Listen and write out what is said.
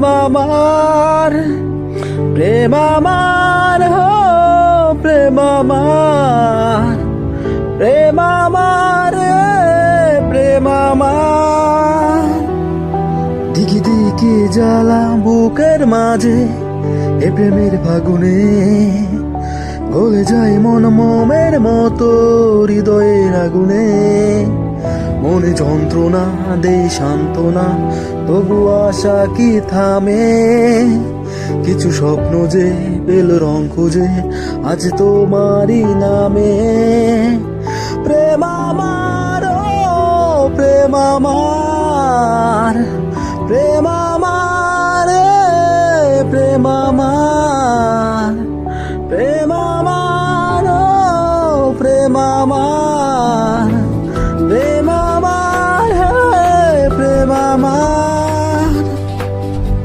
আমার প্রেম আমার হো প্রেম আমার প্রেম আমার প্রেম আমার দিকে দিকে জ্বালা বুকের মাঝে এ প্রেমের ফাগুনে গলে যায় মন মোমের মতো হৃদয়ের আগুনে মনে যন্ত্রণা দে সান্ত্বনা তবু আশা কি থামে কিছু স্বপ্ন যে পেল রং খুঁজে আজ তোমারই নামে প্রেম আমার ও প্রেম আমার প্রেম